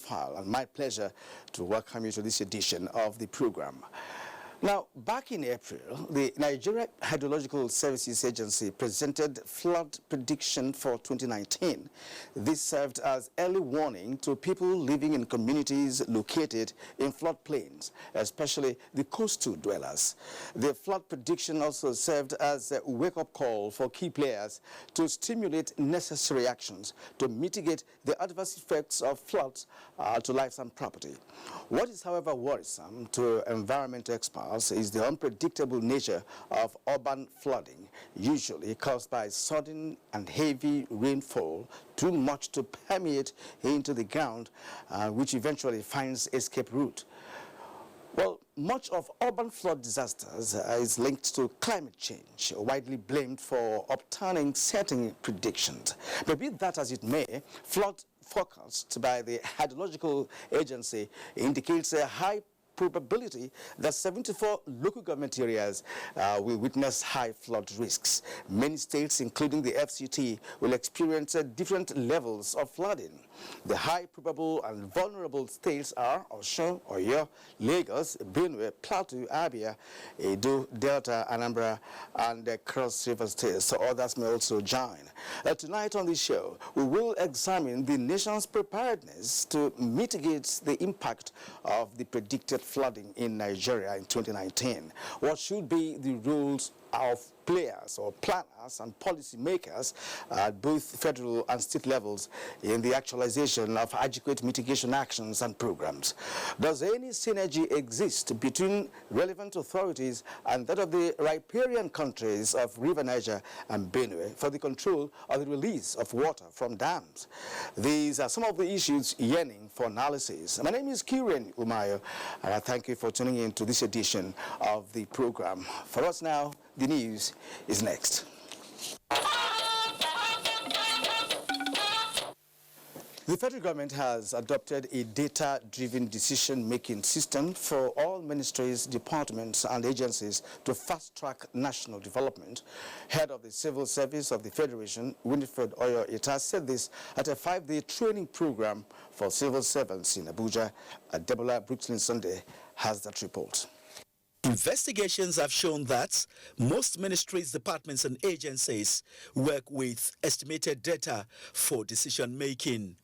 File, and my pleasure to welcome you to this edition of the program. Now, back in April, the Nigerian Hydrological Services Agency presented flood prediction for 2019. This served as early warning to people living in communities located in floodplains, especially the coastal dwellers. The flood prediction also served as a wake-up call for key players to stimulate necessary actions to mitigate the adverse effects of floods to lives and property. What is, however, worrisome to environmental experts is the unpredictable nature of urban flooding, usually caused by sudden and heavy rainfall, too much to permeate into the ground, which eventually finds escape route. Well, much of urban flood disasters is linked to climate change, widely blamed for upturning certain predictions. But be that as it may, flood forecast by the Hydrological Agency indicates a high probability that 74 local government areas will witness high flood risks. Many states, including the FCT, will experience different levels of flooding. The high probable and vulnerable states are Osun, Oyo, Lagos, Benue, Plateau, Abia, Edo, Delta, Anambra, and Cross River states. So others may also join. Tonight on this show, we will examine the nation's preparedness to mitigate the impact of the predicted flooding in Nigeria in 2019. What should be the rules of players or planners and policymakers at both federal and state levels in the actualization of adequate mitigation actions and programs? Does any synergy exist between relevant authorities and that of the riparian countries of River Niger and Benue for the control of the release of water from dams? These are some of the issues yearning for analysis. My name is Kiren Umayo, and I thank you for tuning in to this edition of the program. For us now, the news is next. The federal government has adopted a data-driven decision-making system for all ministries, departments, and agencies to fast-track national development. Head of the Civil Service of the Federation, Winifred Oyo Ita, said this at a 5-day training program for civil servants in Abuja. Deborah Brooklyn Sunday has that report. Investigations have shown that most ministries, departments, and agencies work with estimated data for decision-making.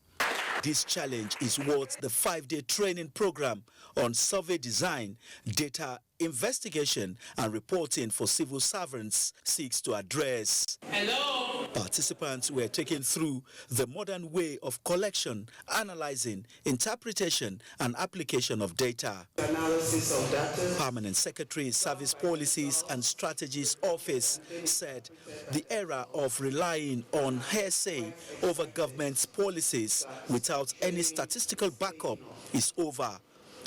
This challenge is what the 5-day training program on survey design, data investigation, and reporting for civil servants seeks to address. Hello. Participants were taken through the modern way of collection, analyzing, interpretation, and application of data. Analysis of data. Permanent Secretary, Service Policies and Strategies Office said the era of relying on hearsay over government's policies without any statistical backup is over,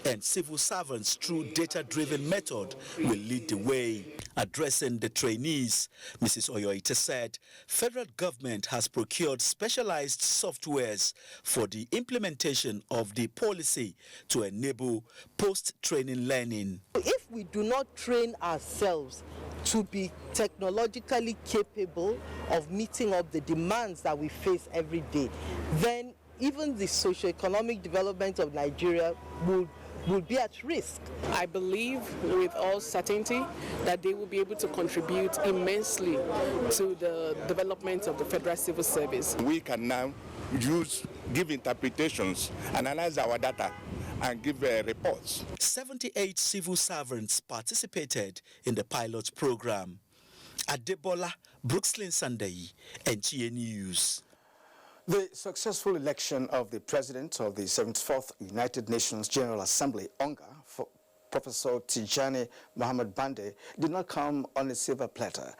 and civil servants through data-driven method will lead the way. Addressing the trainees, Mrs. Oyoite said federal government has procured specialized softwares for the implementation of the policy to enable post-training learning. If we do not train ourselves to be technologically capable of meeting up the demands that we face every day, then even the socio-economic development of Nigeria will be at risk. I believe with all certainty that they will be able to contribute immensely to the development of the Federal Civil Service. We can now give interpretations, analyze our data, and give reports. 78 civil servants participated in the pilot program. Adebola Brooklyn Sunday, NTA News. The successful election of the president of the 74th United Nations General Assembly, UNGA, for Professor Tijani Muhammad Bande, did not come on a silver platter.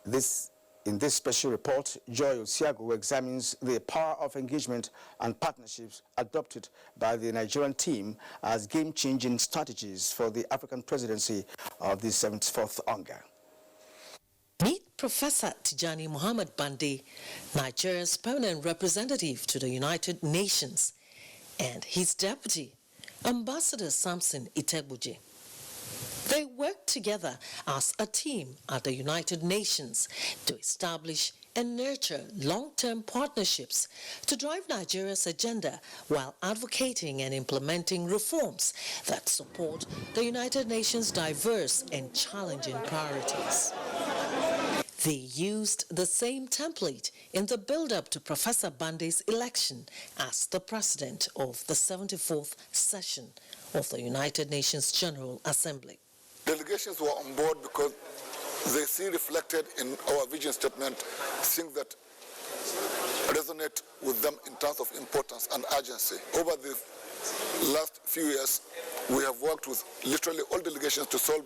In this special report, Joy Osiago examines the power of engagement and partnerships adopted by the Nigerian team as game-changing strategies for the African presidency of the 74th UNGA. Meet Professor Tijani Muhammad Bande, Nigeria's permanent representative to the United Nations, and his deputy, Ambassador Samson Itegbuje. They worked together as a team at the United Nations to establish and nurture long-term partnerships to drive Nigeria's agenda while advocating and implementing reforms that support the United Nations' diverse and challenging priorities. They used the same template in the build-up to Professor Bande's election as the president of the 74th session of the United Nations General Assembly. Delegations were on board because they see reflected in our vision statement things that resonate with them in terms of importance and urgency. Over the last few years, we have worked with literally all delegations to solve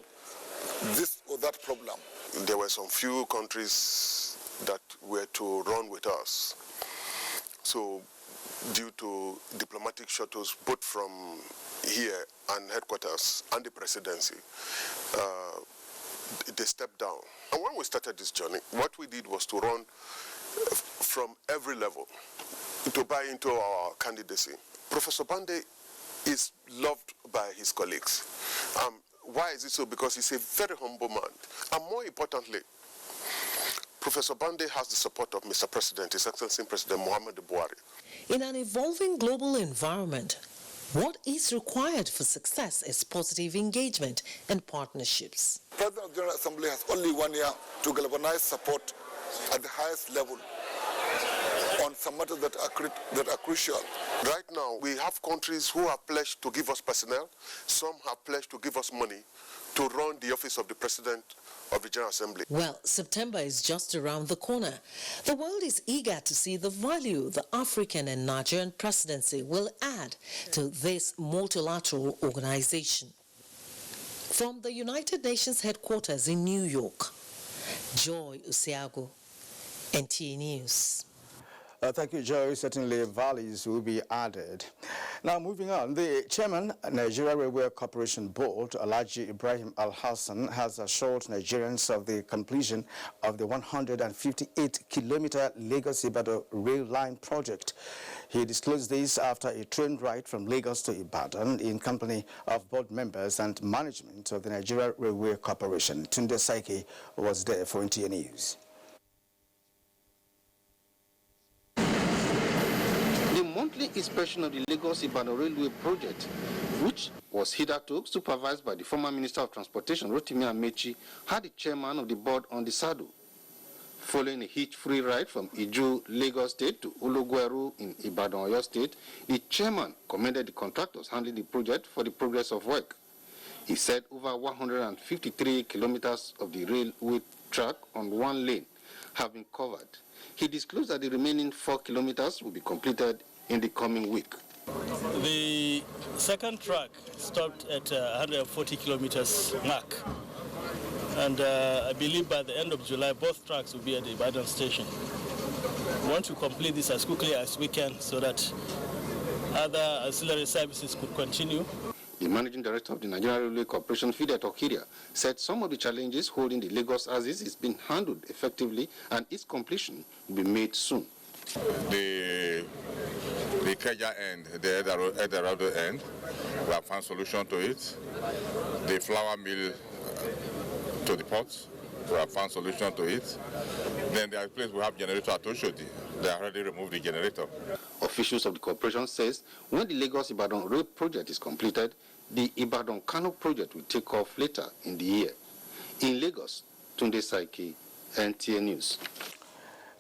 this or that problem. There were some few countries that were to run with us. So due to diplomatic shuttles both from here and headquarters and the presidency, they stepped down. And when we started this journey, what we did was to run from every level to buy into our candidacy. Professor Bande is loved by his colleagues. Why is it so? Because he's a very humble man. And more importantly, Professor Bande has the support of Mr. President, His Excellency President Muhammadu Buhari. In an evolving global environment, what is required for success is positive engagement and partnerships. The President of the General Assembly has only 1 year to galvanize support at the highest level on some matters that are crucial. Right now, we have countries who have pledged to give us personnel. Some have pledged to give us money to run the office of the President of the General Assembly. Well, September is just around the corner. The world is eager to see the value the African and Nigerian presidency will add to this multilateral organization. From the United Nations headquarters in New York, Joy Usiago, NTA News. Thank you, Joe. Certainly, values will be added. Now, moving on, the chairman, Nigeria Railway Corporation Board, Alhaji Ibrahim Al-Hassan, has assured Nigerians of the completion of the 158-kilometer Lagos-Ibadan rail line project. He disclosed this after a train ride from Lagos to Ibadan in company of board members and management of the Nigeria Railway Corporation. Tunde Saiki was there for NTA News. The monthly inspection of the Lagos-Ibadan Railway project, which was hitherto supervised by the former Minister of Transportation, Rotimi Amechi, had the chairman of the board on the saddle. Following a hitch-free ride from Iju, Lagos State to Ologweru in Ibadan, Oyo State, the chairman commended the contractors handling the project for the progress of work. He said over 153 kilometers of the railway track on one lane have been covered. He disclosed that the remaining 4 kilometers will be completed in the coming week. The second track stopped at 140 kilometers mark. And I believe by the end of July, both tracks will be at the Ibadan station. We want to complete this as quickly as we can so that other ancillary services could continue. The managing director of the Nigerian Railway Corporation, Fide Tokiria, said some of the challenges holding the Lagos Axis is being handled effectively and its completion will be made soon. The Keja end, the Eldorado end, we have found solution to it. The flour mill to the port, we have found solution to it. Then there are places we have generator at Oshodi. They already removed the generator. Officials of the corporation says when the Lagos-Ibadan road project is completed, the Ibadan-Kano project will take off later in the year. In Lagos, Tunde Saiki, NTA News.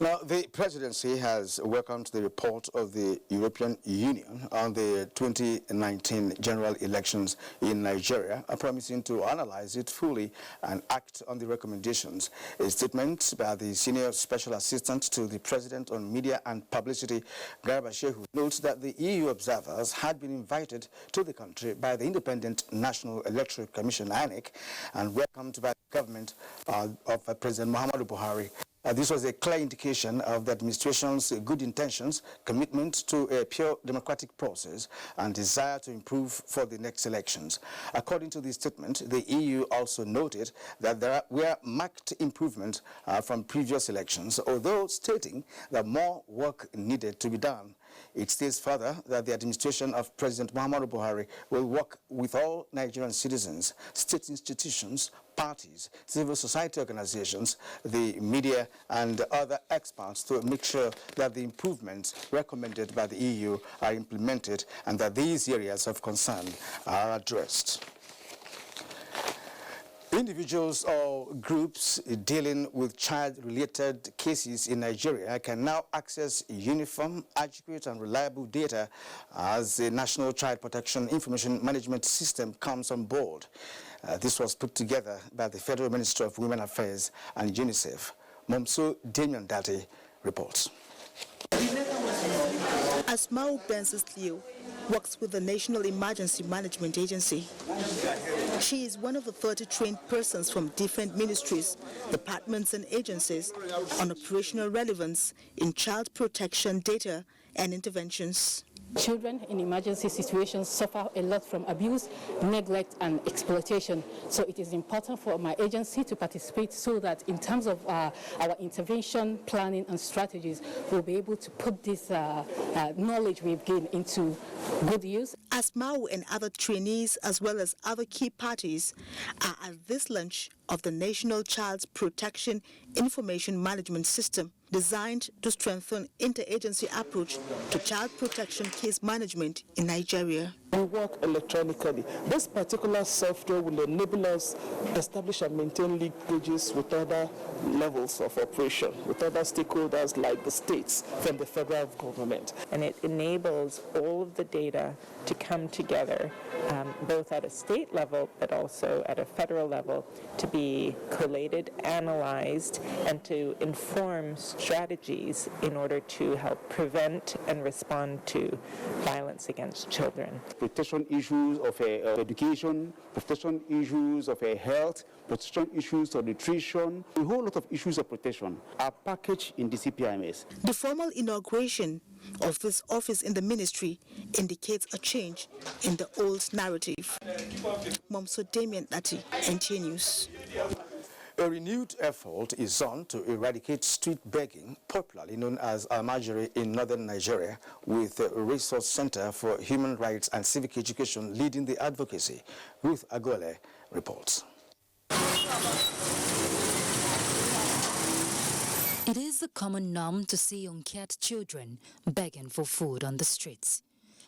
Now, the presidency has welcomed the report of the European Union on the 2019 general elections in Nigeria, promising to analyze it fully and act on the recommendations. A statement by the Senior Special Assistant to the President on Media and Publicity, Garba Shehu, notes that the EU observers had been invited to the country by the Independent National Electoral Commission, INEC, and welcomed by the government of President Muhammadu Buhari. This was a clear indication of the administration's good intentions, commitment to a pure democratic process, and desire to improve for the next elections. According to the statement, the EU also noted that there were marked improvements from previous elections, although stating that more work needed to be done. It states further that the administration of President Muhammadu Buhari will work with all Nigerian citizens, state institutions, parties, civil society organizations, the media, and other experts to make sure that the improvements recommended by the EU are implemented and that these areas of concern are addressed. Individuals or groups dealing with child-related cases in Nigeria can now access uniform, adequate, and reliable data as the National Child Protection Information Management System comes on board. This was put together by the Federal Ministry of Women Affairs and UNICEF. Momso Damian Dati reports. Asmau Benzislio works with the National Emergency Management Agency. She is one of the 30 trained persons from different ministries, departments and agencies on operational relevance in child protection data and interventions. Children in emergency situations suffer a lot from abuse, neglect, and exploitation. So it is important for my agency to participate so that in terms of our intervention, planning, and strategies, we'll be able to put this knowledge we've gained into good use. Asmau and other trainees, as well as other key parties, are at this launch of the National Child Protection Information Management System, designed to strengthen interagency approach to child protection case management in Nigeria. We work electronically. This particular software will enable us to establish and maintain linkages with other levels of operation, with other stakeholders like the states from the federal government. And it enables all of the data to come together, both at a state level, but also at a federal level, to be collated, analyzed, and to inform strategies in order to help prevent and respond to violence against children. Protection issues of education, protection issues of health, protection issues of nutrition, a whole lot of issues of protection are packaged in the CPIMS. The formal inauguration of this office in the ministry indicates a change in the old narrative. Momso Damian Dati, NTA News. A renewed effort is on to eradicate street begging, popularly known as almajiri in northern Nigeria, with a resource center for human rights and civic education leading the advocacy. Ruth Agole reports. It is a common norm to see uncared children begging for food on the streets,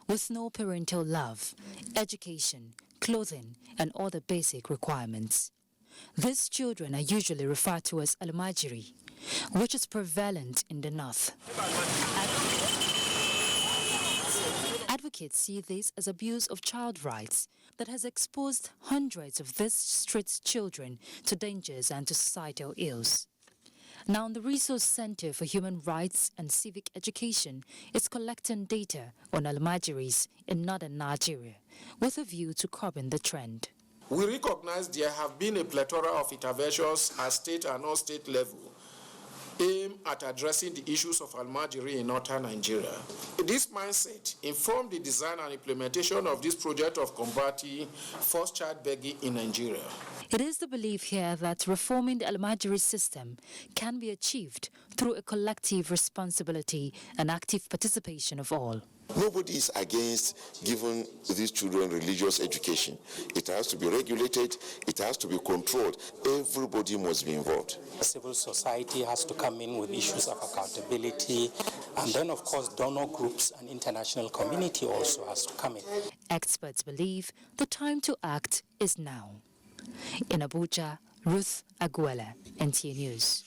with no parental love, education, clothing, and other basic requirements. These children are usually referred to as almajiri, which is prevalent in the north. Advocates see this as abuse of child rights that has exposed hundreds of these street children to dangers and to societal ills. Now, the Resource Center for Human Rights and Civic Education is collecting data on almajiris in northern Nigeria with a view to curbing the trend. We recognize there have been a plethora of interventions at state and non-state level aimed at addressing the issues of almajiri in northern Nigeria. This mindset informed the design and implementation of this project of combating forced child begging in Nigeria. It is the belief here that reforming the almajiri system can be achieved through a collective responsibility and active participation of all. Nobody is against giving these children religious education. It has to be regulated, it has to be controlled. Everybody must be involved. Civil society has to come in with issues of accountability, and then of course donor groups and international community also has to come in. Experts believe the time to act is now. In Abuja, Ruth Aguela, NTA News.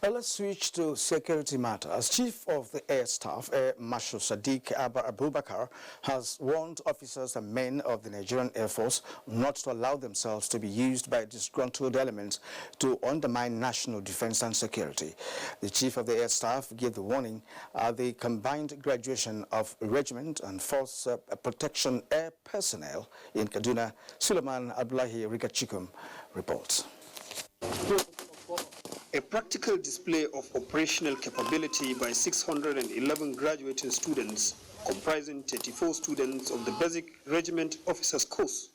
Well, let's switch to security matters. Chief of the Air Staff, Air Marshal Sadiq Abubakar, has warned officers and men of the Nigerian Air Force not to allow themselves to be used by disgruntled elements to undermine national defense and security. The Chief of the Air Staff gave the warning at the combined graduation of Regiment and Force Protection Air Personnel in Kaduna. Suleiman Abdullahi Rigachikum reports. A practical display of operational capability by 611 graduating students, comprising 34 students of the Basic Regiment Officers Course,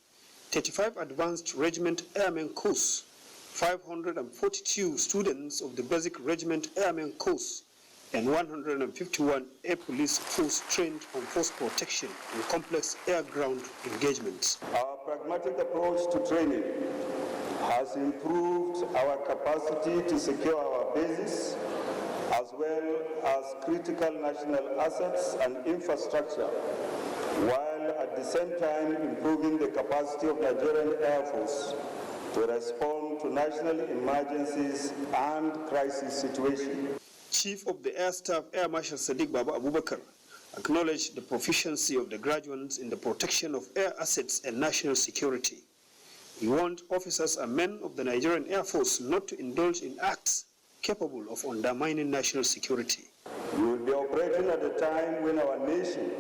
35 Advanced Regiment Airmen Course, 542 students of the Basic Regiment Airmen Course, and 151 air police force trained on force protection and complex air-ground engagements. Our pragmatic approach to training has improved our capacity to secure our bases as well as critical national assets and infrastructure, while at the same time improving the capacity of Nigerian Air Force to respond to national emergencies and crisis situations. Chief of the Air Staff Air Marshal Sadiq Baba Abubakar acknowledged the proficiency of the graduates in the protection of air assets and national security. He warned officers and men of the Nigerian Air Force not to indulge in acts capable of undermining national security. We will be operating at a time when our nation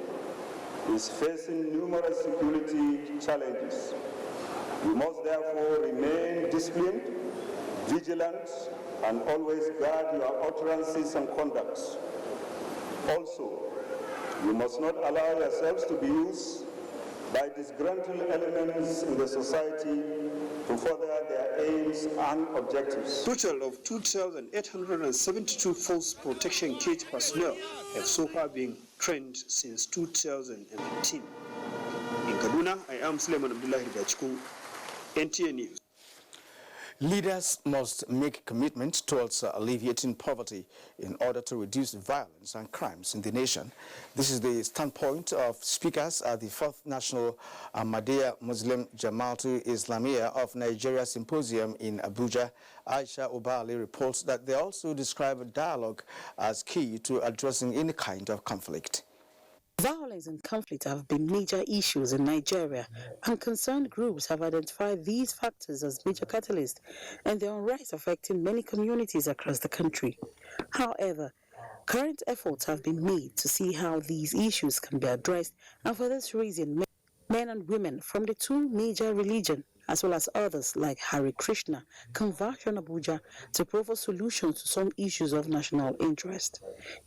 is facing numerous security challenges. We must therefore remain disciplined, vigilant, and always guard your utterances and conducts. Also, you must not allow yourselves to be used by disgruntled elements in the society to further their aims and objectives. Total of 2,872 force protection cage personnel have so far been trained since 2018. In Kaduna, I am Suleiman Abdullahi Gachiku, NTA News. Leaders must make commitments towards alleviating poverty in order to reduce violence and crimes in the nation. This is the standpoint of speakers at the 4th National Ahmadiyya Muslim Jamaatul Islamiyya of Nigeria Symposium in Abuja. Aisha Obali reports that they also describe dialogue as key to addressing any kind of conflict. Violence and conflict have been major issues in Nigeria, and concerned groups have identified these factors as major catalysts and their unrest affecting many communities across the country. However, current efforts have been made to see how these issues can be addressed, and for this reason, men and women from the two major religions, as well as others like Hare Krishna, converge on Abuja to provide solutions to some issues of national interest.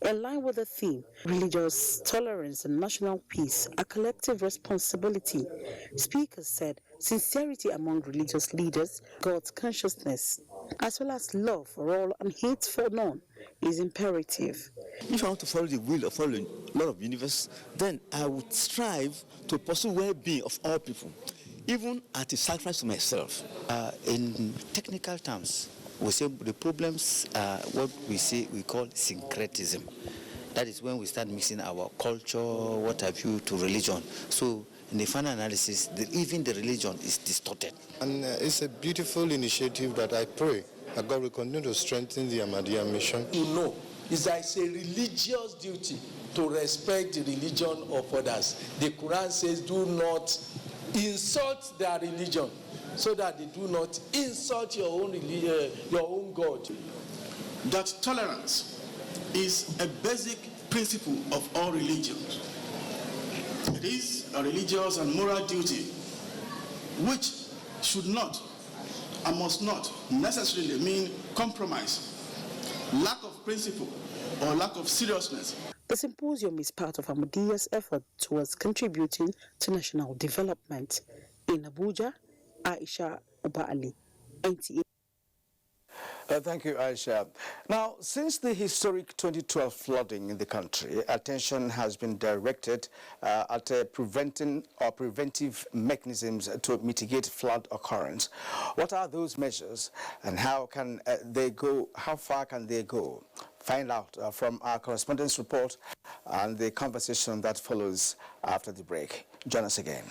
In line with the theme, religious tolerance and national peace, a collective responsibility, speakers said sincerity among religious leaders, God's consciousness, as well as love for all and hate for none, is imperative. If I want to follow the will of following a lot of universe, then I would strive to pursue well-being of all people, even at a sacrifice to myself. In technical terms, we say the problems are what we call syncretism. That is when we start mixing our culture, what have you, to religion. So in the final analysis, even the religion is distorted. And it's a beautiful initiative that I pray that God will continue to strengthen the Ahmadiyya mission. You know, it's a religious duty to respect the religion of others. The Quran says, do not insult their religion, so that they do not insult your own religion, your own God. That tolerance is a basic principle of all religions. It is a religious and moral duty which should not and must not necessarily mean compromise, lack of principle, or lack of seriousness. The symposium is part of Ahmadiyya's effort towards contributing to national development. In Abuja, Aisha Obali, NTA. Thank you, Aisha. Now, since the historic 2012 flooding in the country, attention has been directed at preventive mechanisms to mitigate flood occurrence. What are those measures, and how can they go? How far can they go? Find out from our correspondence report and the conversation that follows after the break. Join us again.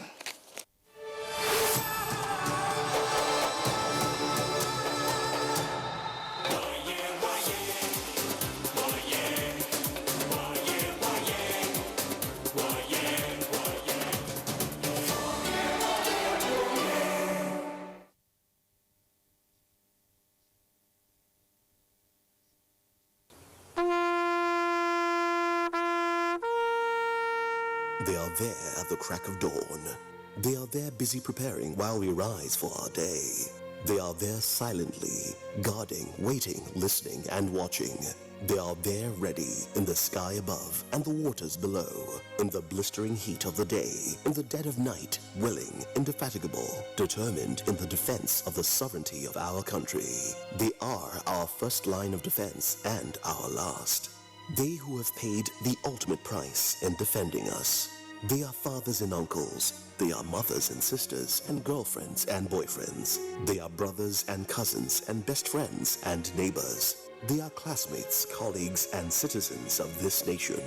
They are there at the crack of dawn. They are there busy preparing while we rise for our day. They are there silently, guarding, waiting, listening, and watching. They are there ready in the sky above and the waters below, in the blistering heat of the day, in the dead of night, willing, indefatigable, determined in the defense of the sovereignty of our country. They are our first line of defense and our last. They who have paid the ultimate price in defending us. They are fathers and uncles. They are mothers and sisters and girlfriends and boyfriends. They are brothers and cousins and best friends and neighbors. They are classmates, colleagues, and citizens of this nation.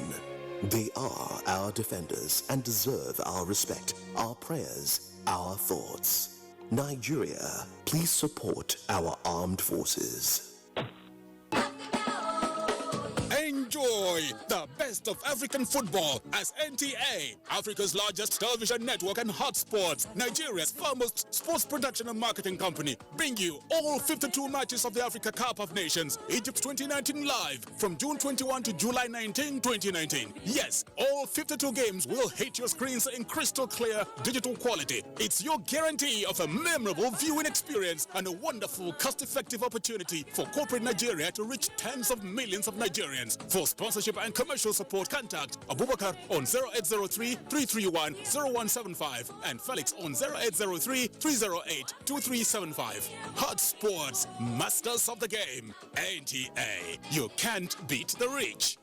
They are our defenders and deserve our respect, our prayers, our thoughts. Nigeria, please support our armed forces. Enjoy the best of African football as NTA, Africa's largest television network and hotspots, Nigeria's foremost sports production and marketing company, bring you all 52 matches of the Africa Cup of Nations, Egypt 2019 live from June 21 to July 19, 2019. Yes, all 52 games will hit your screens in crystal clear digital quality. It's your guarantee of a memorable viewing experience and a wonderful cost-effective opportunity for corporate Nigeria to reach tens of millions of Nigerians. For sponsorship and commercial support, contact Abubakar on 0803-331-0175 and Felix on 0803-308-2375. Hot Sports, masters of the game. NTA, you can't beat the reach.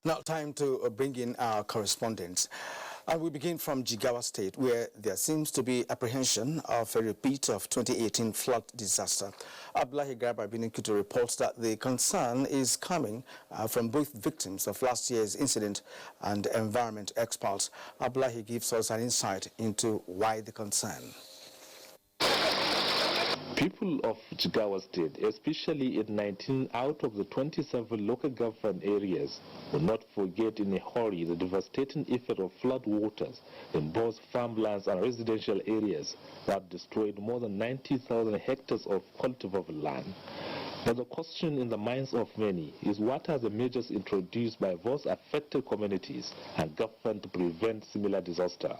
Now time to bring in our correspondents. And we begin from Jigawa State, where there seems to be apprehension of a repeat of 2018 flood disaster. Abdullahi Garba Binikutu reports that the concern is coming from both victims of last year's incident and environment experts. Abdullahi gives us an insight into why the concern. People of Jigawa State, especially in 19 out of the 27 local government areas, will not forget in a hurry the devastating effect of flood waters in both farmlands and residential areas that destroyed more than 90,000 hectares of cultivable land. But the question in the minds of many is what are the measures introduced by those affected communities and government to prevent similar disaster?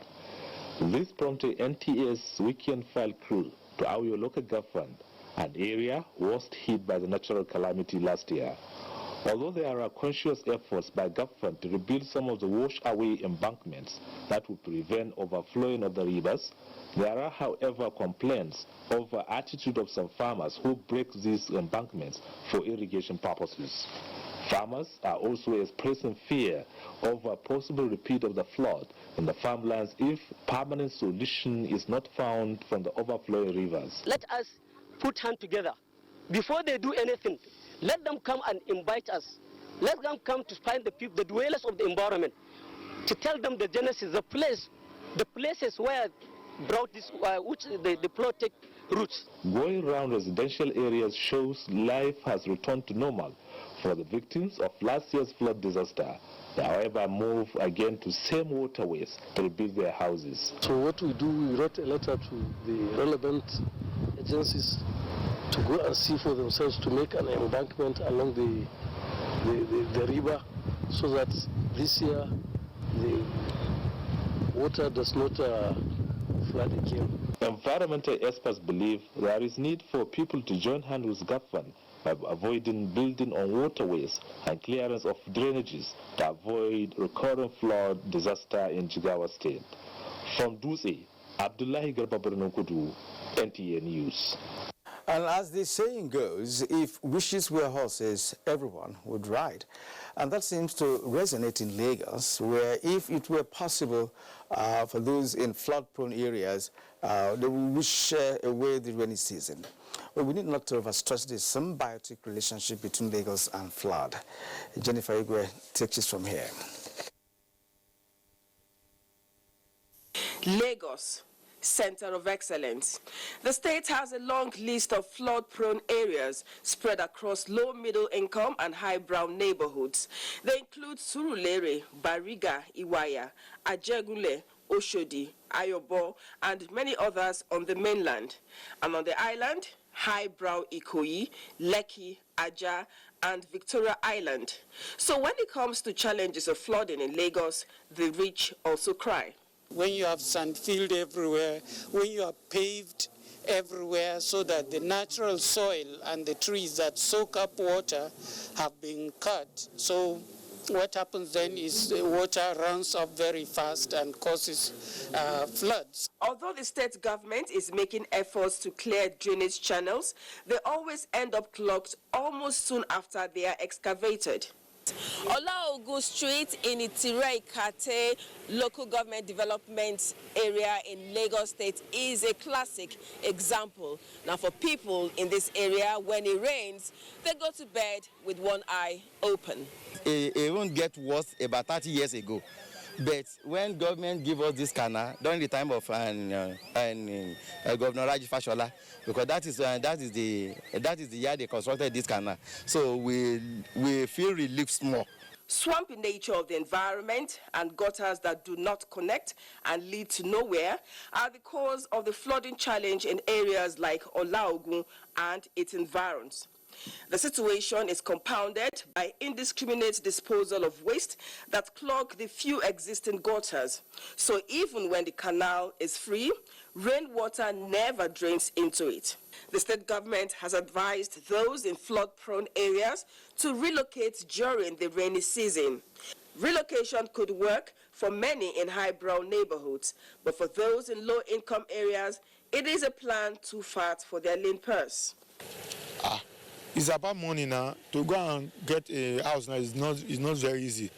This prompted NTA's weekend file crew to our local government, an area worst hit by the natural calamity last year. Although there are conscious efforts by government to rebuild some of the wash-away embankments that would prevent overflowing of the rivers, there are, however, complaints over attitude of some farmers who break these embankments for irrigation purposes. Farmers are also expressing fear over a possible repeat of the flood in the farmlands if permanent solution is not found from the overflowing rivers. Let us put hands together. Before they do anything, let them come and invite us. Let them come to find the people, the dwellers of the environment, to tell them the genesis, the places where brought this, which the flood take roots. Going around residential areas shows life has returned to normal for the victims of last year's flood disaster. They, however, move again to same waterways to rebuild their houses. So what we do, we wrote a letter to the relevant agencies to go and see for themselves to make an embankment along the river so that this year the water does not flood again. Environmental experts believe there is need for people to join hands with government by avoiding building on waterways and clearance of drainages to avoid recurrent flood disaster in Jigawa State. From Dutse, Abdullahi Garba Kudu, NTA News. And as the saying goes, if wishes were horses, everyone would ride. And that seems to resonate in Lagos, where if it were possible for those in flood-prone areas, they would wish away the rainy season. Well, we need not to overstress this symbiotic relationship between Lagos and flood. Jennifer Igwe takes us from here. Lagos, Center of Excellence. The state has a long list of flood-prone areas spread across low, middle-income and high-brow neighborhoods. They include Surulere, Bariga, Iwaya, Ajegule, Oshodi, Ayobo, and many others on the mainland. And on the island, high-brow Ikoyi, Lekki, Aja, and Victoria Island. So when it comes to challenges of flooding in Lagos, the rich also cry. When you have sand field everywhere, when you have paved everywhere so that the natural soil and the trees that soak up water have been cut. So what happens then is the water runs up very fast and causes floods. Although the state government is making efforts to clear drainage channels, they always end up clogged almost soon after they are excavated. Olaogun Street in Itire Ikate local government development area in Lagos State is a classic example. Now for people in this area, when it rains, they go to bed with one eye open. It won't get worse about 30 years ago. But when government give us this canal during the time of Governor Raji Fashola, because that is the year they constructed this canal, so we feel relief more. Swampy nature of the environment and gutters that do not connect and lead to nowhere are the cause of the flooding challenge in areas like Olaogun and its environs. The situation is compounded by indiscriminate disposal of waste that clog the few existing gutters. So even when the canal is free, rainwater never drains into it. The state government has advised those in flood-prone areas to relocate during the rainy season. Relocation could work for many in highbrow neighborhoods, but for those in low-income areas, it is a plan too fat for their lean purse. It's about money now. To go and get a house now is not very easy.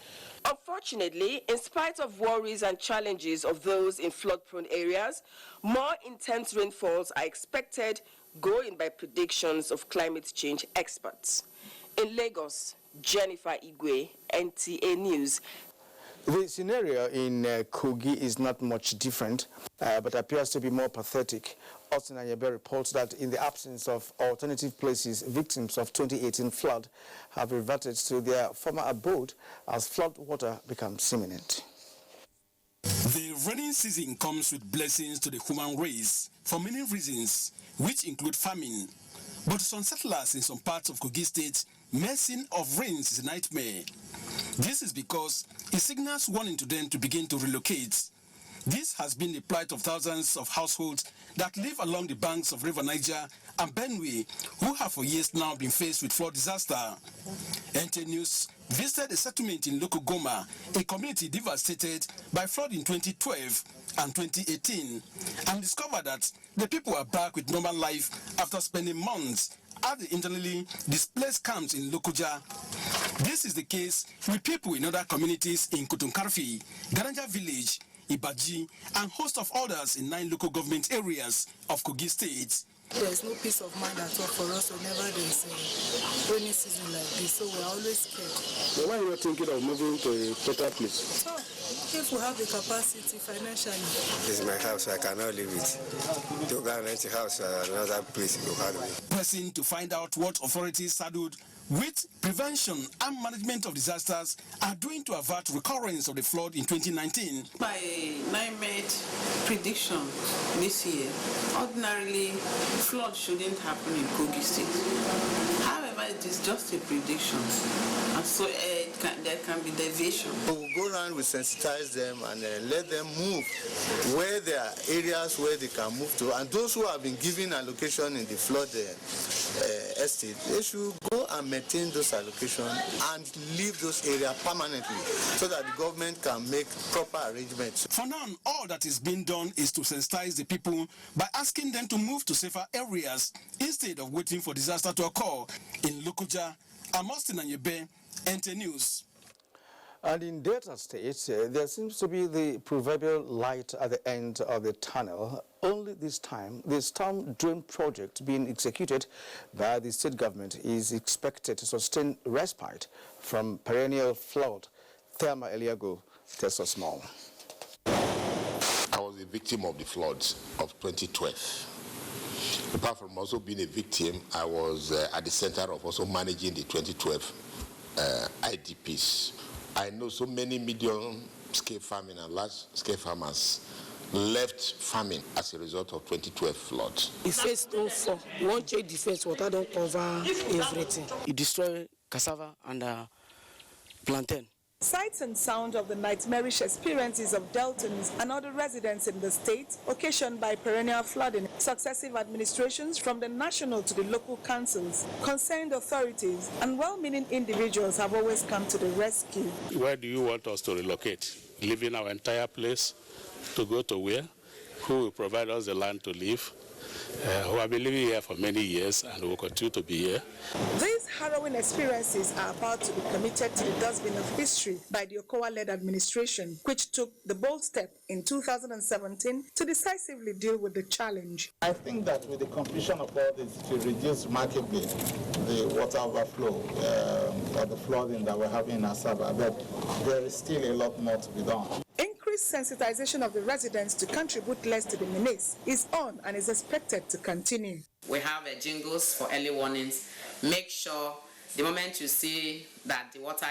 Unfortunately, in spite of worries and challenges of those in flood-prone areas, more intense rainfalls are expected, going by predictions of climate change experts. In Lagos, Jennifer Igwe, NTA News. The scenario in Kogi is not much different, but appears to be more pathetic. Austin Anyebe reports that in the absence of alternative places, victims of 2018 flood have reverted to their former abode as flood water becomes imminent. The rainy season comes with blessings to the human race for many reasons, which include famine. But to some settlers in some parts of Kogi State, messing of rains is a nightmare. This is because it signals warning to them to begin to relocate. This has been the plight of thousands of households that live along the banks of River Niger and Benue, who have for years now been faced with flood disaster. NT News visited a settlement in Local Goma, a community devastated by flood in 2012 and 2018, and discovered that the people are back with normal life after spending months at the internally displaced camps in Lokoja. This is the case with people in other communities in Kutunkarfi, Garanja Village, Ibaji, and host of others in 9 local government areas of Kogi State. There's no peace of mind at all for us whenever there's a rainy season like this, so we're always scared. But why are you not thinking of moving to a better place? So, if we have the capacity financially. This is my house, I cannot leave it. To go and rent a house at another place in Okada. Pressing to find out what authorities saddled with prevention and management of disasters are doing to avert recurrence of the flood in 2019. By NIMED prediction this year, ordinarily flood shouldn't happen in Kogi State. However, it is just a prediction, and so there can be deviation. We'll go around, we sensitize them and let them move where there are areas where they can move to, and those who have been given allocation in the flood estate, they should go and maintain those allocations and leave those areas permanently so that the government can make proper arrangements. For now, all that is being done is to sensitize the people by asking them to move to safer areas instead of waiting for disaster to occur. In Lokoja, I'm Austin Anyebe, NT News. And in Delta State, there seems to be the proverbial light at the end of the tunnel. Only this time, the storm drain project being executed by the state government is expected to sustain respite from perennial flood. Thelma Eliago tells us more. I was a victim of the floods of 2012. Apart from also being a victim, I was at the center of also managing the 2012 IDPs. I know so many medium-scale farming and large-scale farmers left farming as a result of 2012 floods. The first don't fall. You won't check the first water, don't cover everything. It destroyed cassava and plantain. Sights and sound of the nightmarish experiences of Deltons and other residents in the state, occasioned by perennial flooding, successive administrations from the national to the local councils, concerned authorities, and well-meaning individuals have always come to the rescue. Where do you want us to relocate? Leaving our entire place to go to where? Who will provide us the land to live? Who have been living here for many years and will continue to be here. These harrowing experiences are about to be committed to the dustbin of history by the Okowa-led administration, which took the bold step in 2017 to decisively deal with the challenge. I think that with the completion of all this, it will reduce markedly the water overflow or the flooding that we're having in Asaba, but there is still a lot more to be done. Increased sensitization of the residents to contribute less to the menace is on and is expected to continue. We have jingles for early warnings. Make sure the moment you see that the water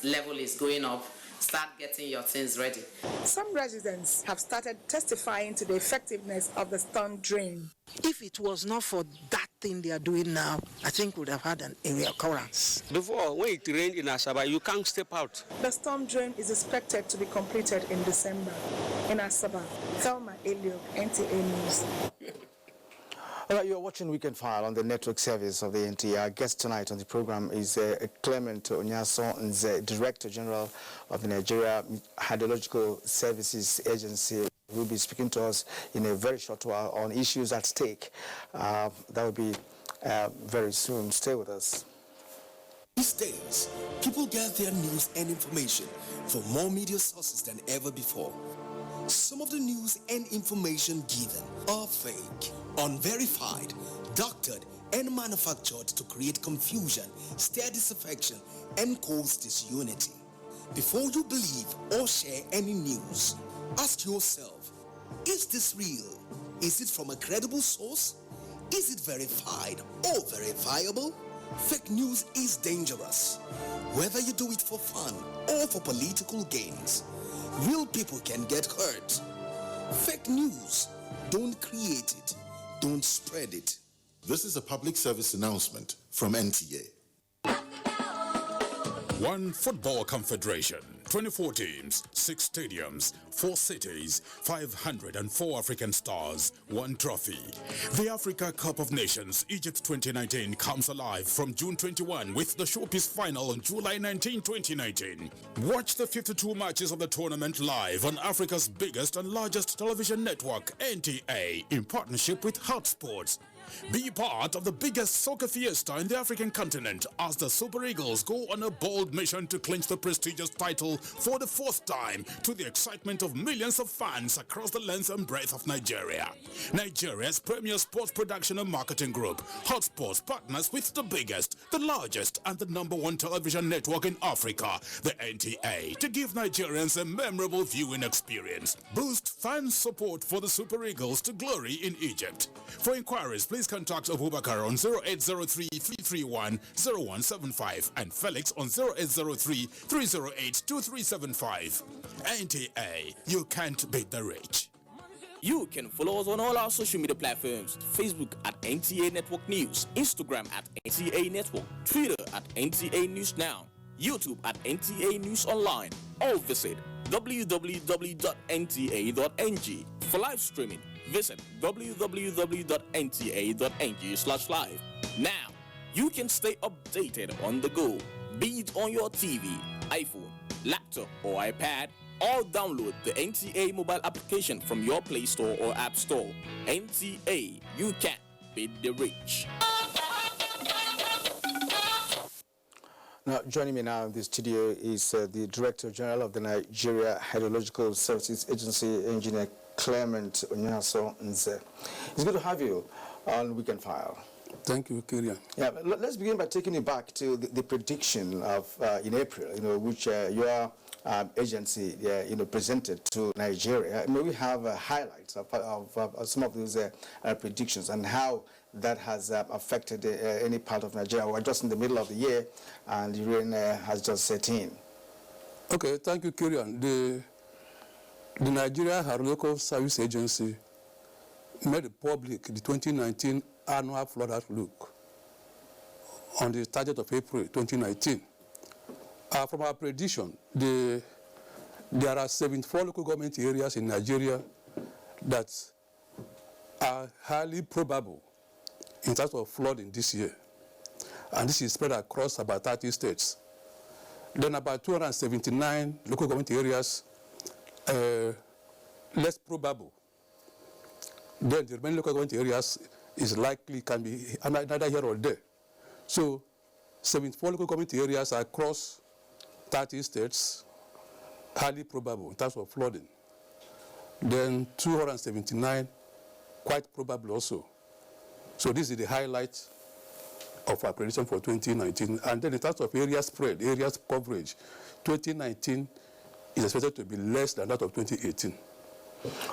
level is going up, start getting your things ready. Some residents have started testifying to the effectiveness of the storm drain. If it was not for that thing they are doing now, I think we would have had an area occurrence. Before, when it rained in Asaba, you can't step out. The storm drain is expected to be completed in December. In Asaba, Thelma Elliot, NTA News. All right, you're watching Weekend File on the network service of the NTA. Our guest tonight on the program is Clement Onyaso, Director General of the Nigeria Hydrological Services Agency. Will be speaking to us in a very short while on issues at stake. That will be very soon. Stay with us. These days, people get their news and information from more media sources than ever before. Some of the news and information given are fake, unverified, doctored, and manufactured to create confusion, stir disaffection, and cause disunity. Before you believe or share any news, ask yourself, is this real? Is it from a credible source? Is it verified or verifiable? Fake news is dangerous. Whether you do it for fun or for political gains, real people can get hurt. Fake news, don't create it, don't spread it. This is a public service announcement from NTA. One football confederation, 24 teams, 6 stadiums, 4 cities, 504 African stars, 1 trophy. The Africa Cup of Nations Egypt 2019 comes alive from June 21 with the showpiece final on July 19, 2019. Watch the 52 matches of the tournament live on Africa's biggest and largest television network, NTA, in partnership with Hot Sports. Be part of the biggest soccer fiesta in the African continent as the Super Eagles go on a bold mission to clinch the prestigious title for the 4th time, to the excitement of millions of fans across the length and breadth of Nigeria. Nigeria's premier sports production and marketing group, Hot Sports, partners with the biggest, the largest, and the #1 television network in Africa, the NTA, to give Nigerians a memorable viewing experience. Boost fan support for the Super Eagles to glory in Egypt. For inquiries, please contact Abubakar on 0803-331-0175 and Felix on 0803-308-2375. NTA, you can't beat the rich. You can follow us on all our social media platforms: Facebook at NTA Network News, Instagram at NTA Network, Twitter at NTA News Now, YouTube at NTA News Online, or visit www.nta.ng. For live streaming, visit www.nta.ng/live. Now, you can stay updated on the go, be it on your TV, iPhone, laptop, or iPad, or download the NTA mobile application from your Play Store or App Store. NTA, you can't beat the rich. Now, joining me now in the studio is the Director General of the Nigeria Hydrological Services Agency, Engineer Clement Onyaso. It's good to have you on Weekend File. Thank you, Kirian. Yeah, let's begin by taking you back to the prediction of in April, which your agency, presented to Nigeria. May we have highlights of some of those predictions and how that has affected any part of Nigeria? We're just in the middle of the year, and the rain has just set in. Okay, thank you, Kirian. The Nigeria Hydrological Service Agency made public the 2019 annual flood outlook on the 30th of April 2019. From our prediction, there are 74 local government areas in Nigeria that are highly probable in terms of flooding this year. And this is spread across about 30 states. Then about 279 local government areas less probable. Then the remaining local government areas is likely can be neither here or there. So 74 local government areas across 30 states, highly probable in terms of flooding. Then 279, quite probable also. So this is the highlight of our prediction for 2019. And then in terms of area spread, area coverage, 2019 is expected to be less than that of 2018.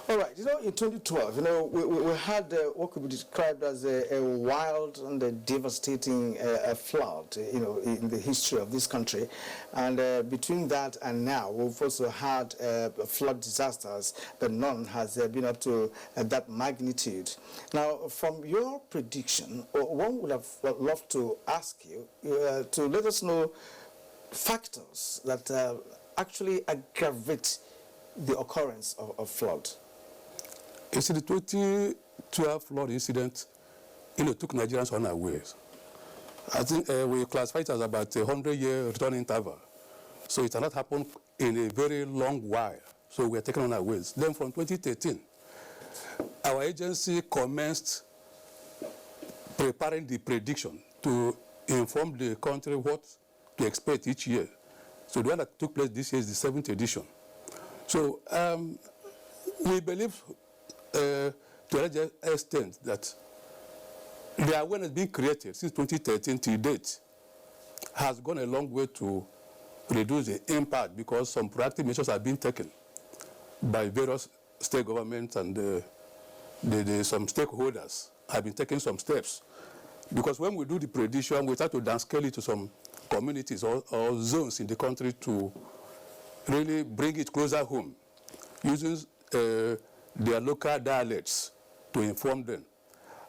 All right, in 2012, we had what could be described as a wild and a devastating flood, in the history of this country. And between that and now, we've also had flood disasters, but none has been up to that magnitude. Now, from your prediction, one would have loved to ask you to let us know factors that actually aggravate the occurrence of flood. You see, the 2012 flood incident, took Nigerians unawares. I think we classify it as about a 100-year return interval. So it has not happened in a very long while. So we are taken unawares. Then from 2013, our agency commenced preparing the prediction to inform the country what to expect each year. So the one that took place this year is the 7th edition. So we believe to a large extent that the awareness being created since 2013 to date has gone a long way to reduce the impact, because some proactive measures have been taken by various state governments, and some stakeholders have been taking some steps. Because when we do the prediction, we try to downscale it to some communities or zones in the country to really bring it closer home, using their local dialects to inform them.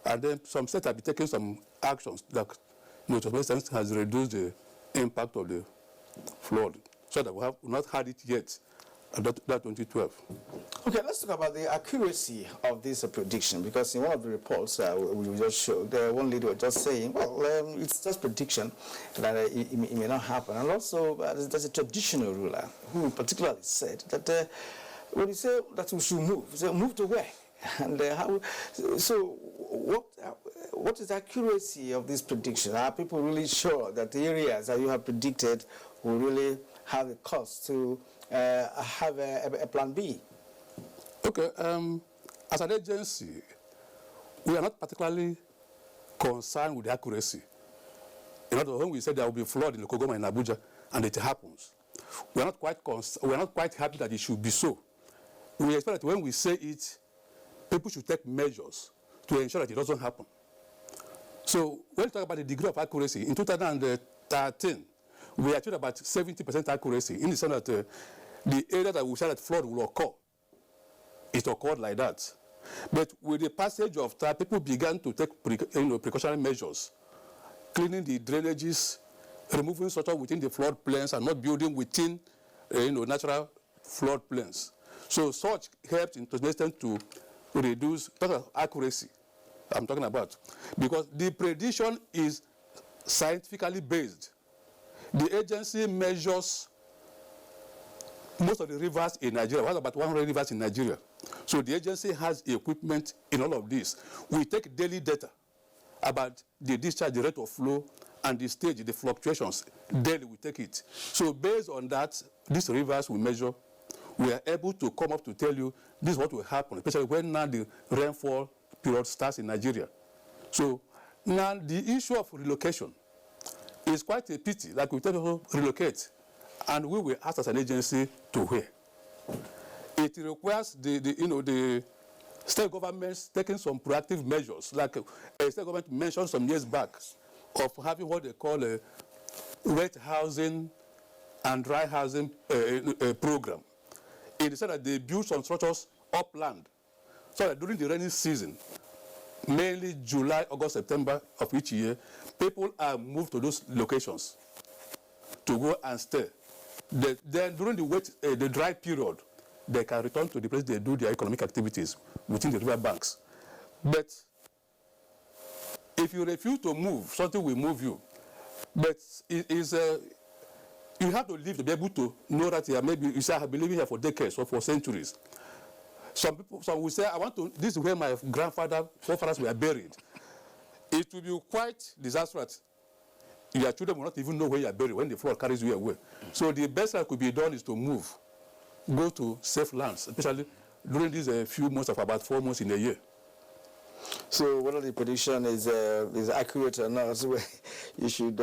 And then some states have been taking some actions that, to some extent, has reduced the impact of the flood, so that we have not had it yet at that 2012. Okay, let's talk about the accuracy of this prediction, because in one of the reports we just showed, one lady was just saying, well, it's just prediction, that it may not happen. And also, there's a traditional ruler who particularly said that when you say that we should move, say, move to where? And so what is the accuracy of this prediction? Are people really sure that the areas that you have predicted will really have the cost to have a plan B? Okay, as an agency, we are not particularly concerned with the accuracy. In other words, when we say there will be flood in Okogoma and Abuja, and it happens, we are not quite happy that it should be so. We expect that when we say it, people should take measures to ensure that it doesn't happen. So when we talk about the degree of accuracy, in 2013, we achieved about 70% accuracy, in the sense that the area that we said that flood will occur, it occurred like that. But with the passage of time, people began to take precautionary measures, cleaning the drainages, removing structure within the flood plains, and not building within natural flood plains. So such helped to an extent to reduce total accuracy I'm talking about, because the prediction is scientifically based. The agency measures most of the rivers in Nigeria. We have about 100 rivers in Nigeria. So the agency has equipment in all of this. We take daily data about the discharge, the rate of flow, and the stage, the fluctuations. Daily we take it. So based on that, these rivers we measure, we are able to come up to tell you this is what will happen, especially when now the rainfall period starts in Nigeria. So now the issue of relocation is quite a pity. Like we tell people relocate, and we will ask as an agency to where. It requires the state governments taking some proactive measures, like a state government mentioned some years back of having what they call a wet housing and dry housing program. It said that they build some structures upland, so that during the rainy season, mainly July, August, September of each year, people are moved to those locations to go and stay. Then during the dry period, they can return to the place they do their economic activities within the river banks. But if you refuse to move, something will move you. But you have to live to be able to know that maybe you say, I have been living here for decades or for centuries. Some will say, this is where my forefathers were buried. It will be quite disastrous. Your children will not even know where you are buried when the flood carries you away. So the best that could be done is to move, go to safe lands, especially during these few months of about 4 months in a year. So whether the prediction is accurate or not, you should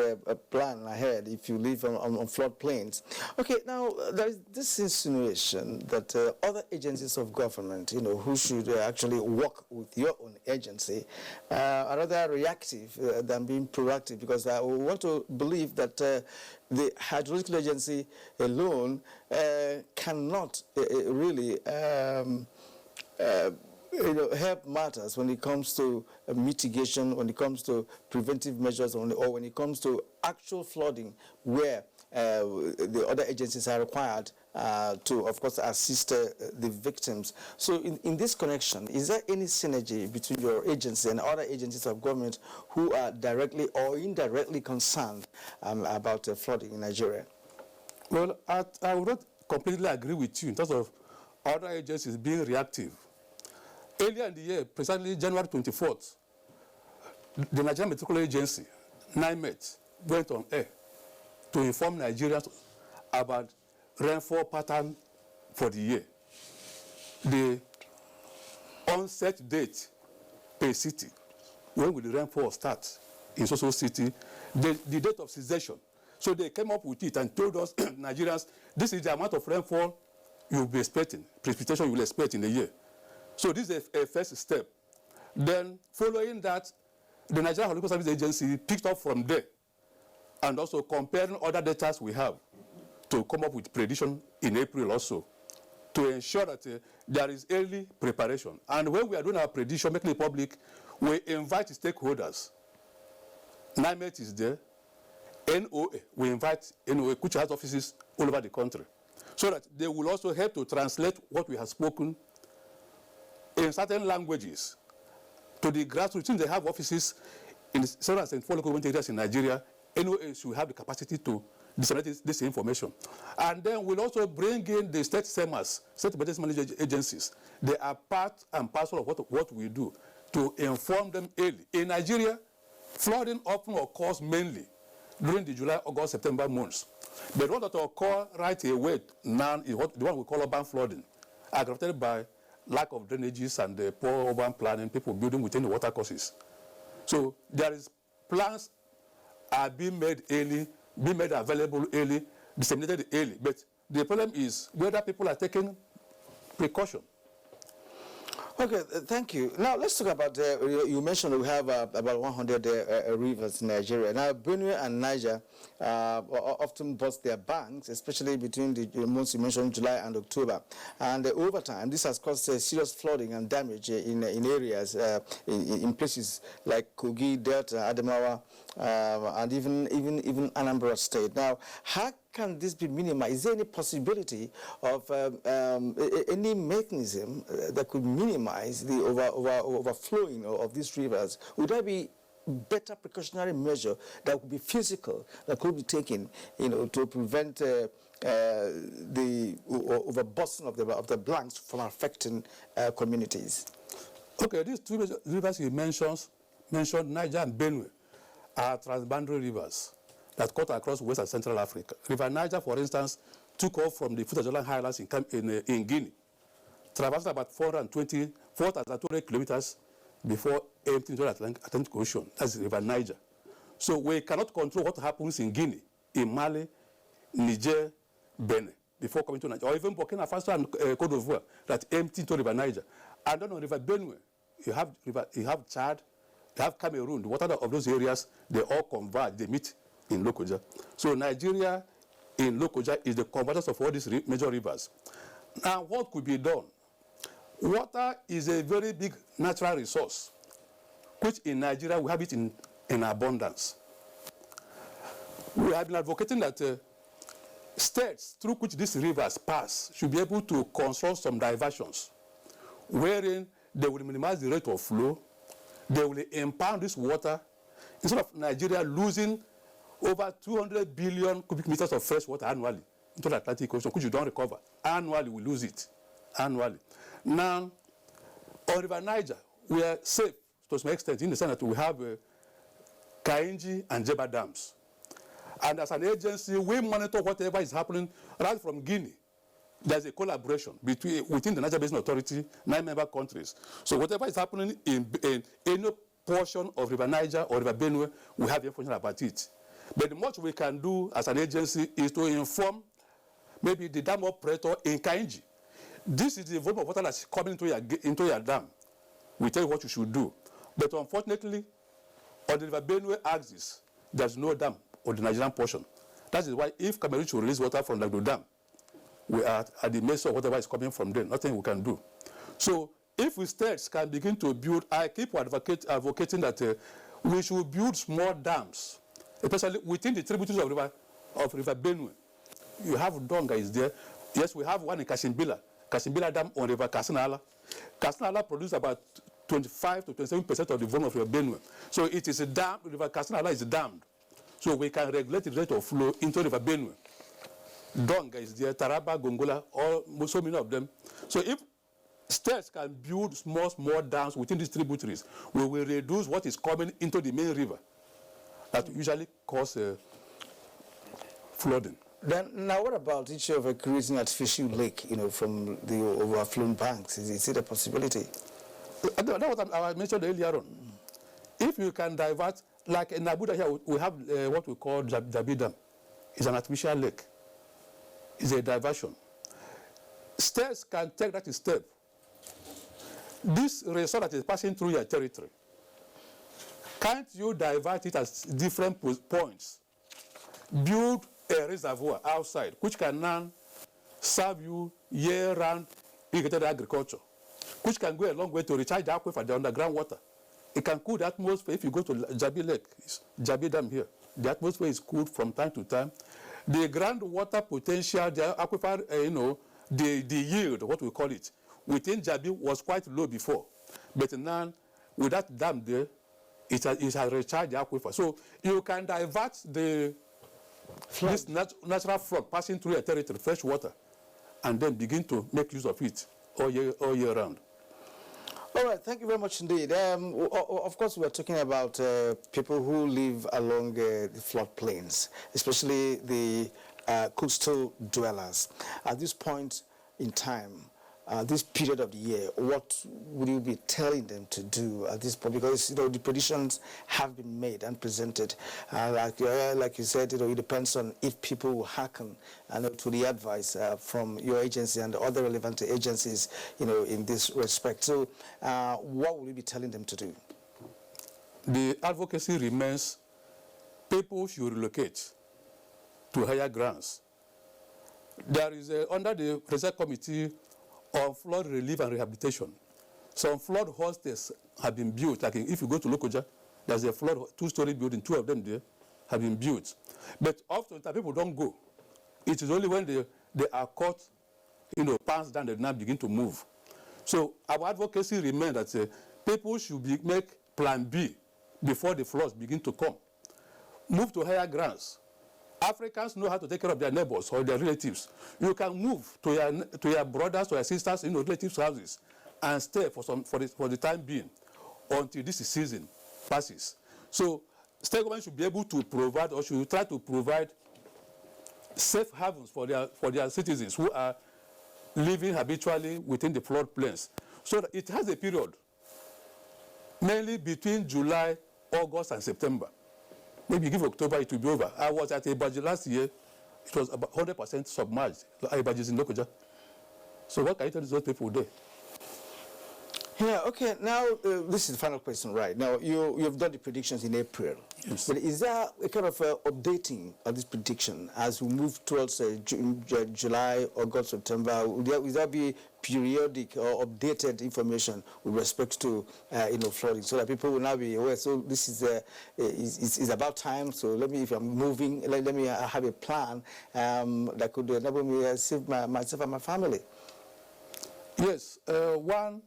plan ahead if you live on floodplains. Okay, now there is this insinuation that other agencies of government, who should actually work with your own agency, are rather reactive than being proactive, because I want to believe that the hydrological agency alone cannot really help matters when it comes to mitigation, when it comes to preventive measures, or when it comes to actual flooding, where the other agencies are required to, of course, assist the victims. So in this connection, is there any synergy between your agency and other agencies of government who are directly or indirectly concerned about flooding in Nigeria? Well, I would not completely agree with you in terms of other agencies being reactive. Earlier in the year, precisely January 24th, the Nigerian Meteorological Agency, NIMET, went on air to inform Nigerians about rainfall pattern for the year. The onset date per city, when will the rainfall start in so city, the date of cessation. So they came up with it and told us, Nigerians, this is the amount of rainfall you'll be expecting, precipitation you will expect in a year. So this is a first step. Then, following that, the Nigerian Hydrological Service Agency picked up from there, and also comparing other data we have to come up with prediction in April also, to ensure that there is early preparation. And when we are doing our prediction, making it public, we invite stakeholders. NIMET is there. NOA, we invite NOA, which has offices all over the country, so that they will also help to translate what we have spoken in certain languages to the grassroots. Since they have offices in 704 local government areas in Nigeria, NOA should have the capacity to disseminate this information. And then we'll also bring in the state SEMAs, state emergency management agencies. They are part and parcel of what we do to inform them early. In Nigeria, flooding often occurs mainly during the July, August, September months. But what that occur right away now is the one we call urban flooding, aggravated by lack of drainages and poor urban planning, people building within the water courses. So there is plans are being made early, being made available early, disseminated early. But the problem is whether people are taking precaution. Okay, thank you. Now let's talk about, you mentioned we have about 100 rivers in Nigeria. Now Benue and Niger often burst their banks, especially between the months you mentioned, July and October. And over time, this has caused serious flooding and damage in areas, in places like Kogi, Delta, Adamawa, and even Anambra State. Now, how can this be minimized? Is there any possibility of any mechanism that could minimize the overflowing of these rivers? Would there be better precautionary measure that would be physical, that could be taken, to prevent the overbusting of the blanks from affecting communities? Okay, these two rivers you mentioned, Niger and Benue, are transboundary rivers that cut across West and Central Africa. River Niger, for instance, took off from the Footajolan Highlands in Guinea, traversed about 4,200 kilometers before emptying into the Atlantic Ocean. That's the River Niger. So we cannot control what happens in Guinea, in Mali, Niger, Benin, before coming to Nigeria, or even Burkina Faso and Cote d'Ivoire that empty into River Niger. And then on River Benue, you have Chad, you have Cameroon. The water of those areas, they all converge, they meet in Lokoja. So Nigeria in Lokoja is the convergence of all these major rivers. Now, what could be done? Water is a very big natural resource, which in Nigeria we have it in abundance. We have been advocating that states through which these rivers pass should be able to construct some diversions, wherein they will minimize the rate of flow, they will impound this water, instead of Nigeria losing over 200 billion cubic meters of fresh water annually into the Atlantic Ocean, which you don't recover. Annually, we lose it. Annually. Now, on River Niger, we are safe to some extent in the sense that we have Kainji and Jeba dams. And as an agency, we monitor whatever is happening right from Guinea. There's a collaboration within the Niger Basin Authority, 9 member countries. So whatever is happening in any portion of River Niger or River Benue, we have information about it. But the much we can do as an agency is to inform maybe the dam operator in Kainji. This is the volume of water that's coming into your dam. We tell you what you should do. But unfortunately, on the River Benue axis, there's no dam on the Nigerian portion. That is why if Cameroon should release water from the dam, we are at the mercy of whatever is coming from there. Nothing we can do. So if we states can begin to build, I keep advocating that we should build small dams, especially within the tributaries of River Benue. You have Donga is there. Yes, we have one in Kashimbila Dam on River Kasinala. Kasinala produces about 25 to 27% of the volume of River Benue. So it is a dam, River Kasinala is dammed. So we can regulate the rate of flow into River Benue. Donga is there, Taraba, Gongola, so many of them. So if states can build small dams within these tributaries, we will reduce what is coming into the main river that usually cause flooding. Then now, what about the issue of creating artificial lake, from the overflowing banks? Is it a possibility? That's what I mentioned earlier on. If you can divert, like in Abuja here, we have what we call Jabi Dam. It's an artificial lake. It's a diversion. States can take that step. This resource that is passing through your territory, can't you divert it at different points? Build a reservoir outside, which can now serve you year-round irrigated agriculture, which can go a long way to recharge the aquifer, the underground water. It can cool the atmosphere. If you go to Jabi Lake, Jabi Dam here, the atmosphere is cooled from time to time. The groundwater potential, the aquifer, the yield, what we call it, within Jabi was quite low before. But now, with that dam there, it has recharged the aquifer. So you can divert this natural flood passing through a territory, fresh water, and then begin to make use of it all year round. All right, thank you very much indeed. Of course, we're talking about people who live along the floodplains, especially the coastal dwellers. At this point in time, this period of the year, what would you be telling them to do at this point? Because the predictions have been made and presented. Like you said, it depends on if people will hearken to the advice from your agency and other relevant agencies, in this respect. So, what will you be telling them to do? The advocacy remains: people should relocate to higher grounds. There is under the Reserve Committee on flood relief and rehabilitation, some flood hostels have been built. Like if you go to Lokoja, there's a flood 2-story building, 2 of them there have been built. But often people don't go. It is only when they are caught, pants down, they now begin to move. So our advocacy remains that people should make plan B before the floods begin to come. Move to higher grounds. Africans know how to take care of their neighbors or their relatives. You can move to your brothers or your sisters in relatives' houses and stay for the time being until this season passes. So state government should be able to provide, or should try to provide, safe havens for their citizens who are living habitually within the floodplains. So that it has a period, mainly between July, August, and September. Maybe give October, it will be over. I was at Abuja last year. It was about 100% submerged. Abuja is in Lokoja. So what can you tell those people there? Yeah, okay. Now, this is the final question, right? Now, you've done the predictions in April. Yes. But is there a kind of updating of this prediction as we move towards July, August, September? Will there be periodic or updated information with respect to flooding, so that people will now be aware? So this is about time. So if I'm moving, let me have a plan that could enable me save myself and my family. Yes. One,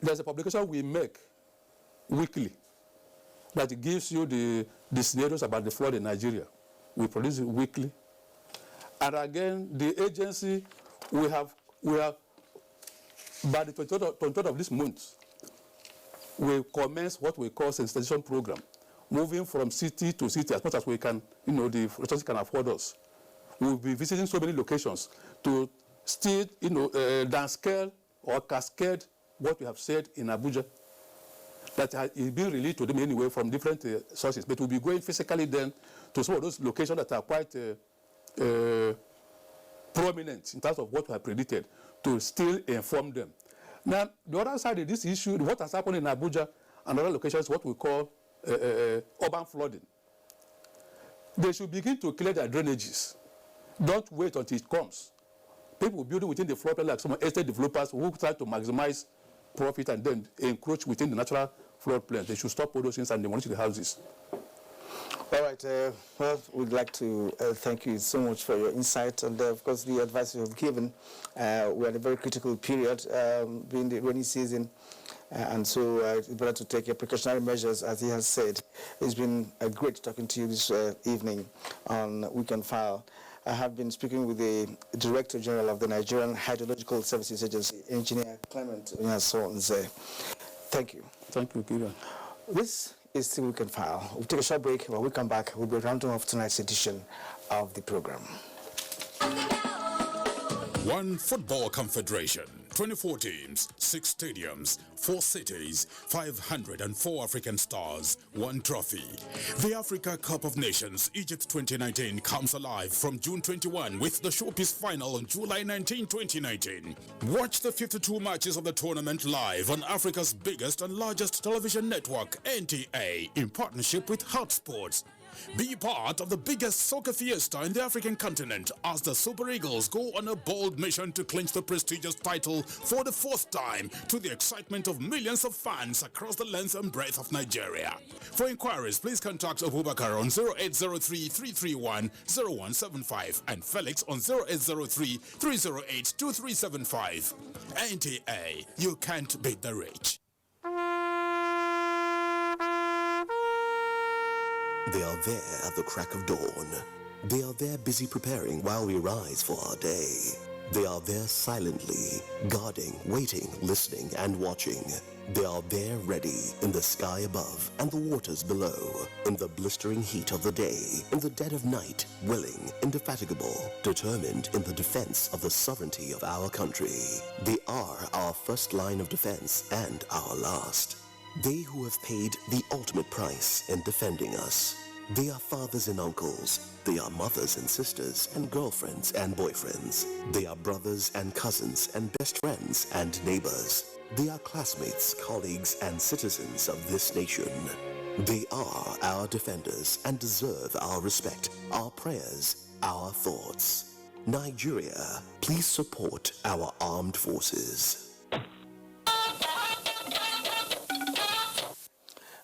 there's a publication we make weekly that gives you the scenarios about the flood in Nigeria. We produce it weekly. And again, the agency, we have by the 23rd of this month, we commence what we call sensitization program, moving from city to city as much as we can, the resources can afford us. We'll be visiting so many locations to still, downscale or cascade what we have said in Abuja. That is being released to them anyway from different sources, but we'll be going physically then to some of those locations that are quite prominent in terms of what we have predicted, to still inform them. Now, the other side of this issue, what has happened in Abuja and other locations, what we call urban flooding. They should begin to clear their drainages. Don't wait until it comes. People building within the floodplain, like some estate developers who try to maximize profit and then encroach within the natural floodplain. They should stop all those things and demolish the houses. All right. Well, we'd like to thank you so much for your insight and, of course, the advice you have given. We're at a very critical period, being the rainy season, and so it's better to take precautionary measures, as he has said. It's been great talking to you this evening on Weekend File. I have been speaking with the Director General of the Nigerian Hydrological Services Agency, Engineer Clement Onyasonze. Thank you. Thank you, Gideon. This is the Weekend File. We'll take a short break. When we come back, we'll be rounding off tonight's edition of the program. One Football Confederation, 24 teams, 6 stadiums, 4 cities, 504 African stars, 1 trophy. The Africa Cup of Nations Egypt 2019 comes alive from June 21 with the showpiece final on July 19, 2019. Watch the 52 matches of the tournament live on Africa's biggest and largest television network, NTA, in partnership with Hotsports. Be part of the biggest soccer fiesta in the African continent as the Super Eagles go on a bold mission to clinch the prestigious title for the 4th time, to the excitement of millions of fans across the length and breadth of Nigeria. For inquiries, please contact Abubakar on 0803-331-0175 and Felix on 0803-308-2375. NTA, you can't beat the rich. They are there at the crack of dawn. They are there busy preparing while we rise for our day. They are there silently, guarding, waiting, listening, and watching. They are there ready in the sky above and the waters below, in the blistering heat of the day, in the dead of night, willing, indefatigable, determined in the defense of the sovereignty of our country. They are our first line of defense and our last. They who have paid the ultimate price in defending us. They are fathers and uncles. They are mothers and sisters and girlfriends and boyfriends. They are brothers and cousins and best friends and neighbors. They are classmates, colleagues, and citizens of this nation. They are our defenders and deserve our respect, our prayers, our thoughts. Nigeria, please support our armed forces.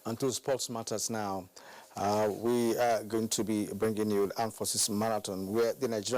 And to sports matters now, we are going to be bringing you the Armed Forces Marathon, where the Nigerian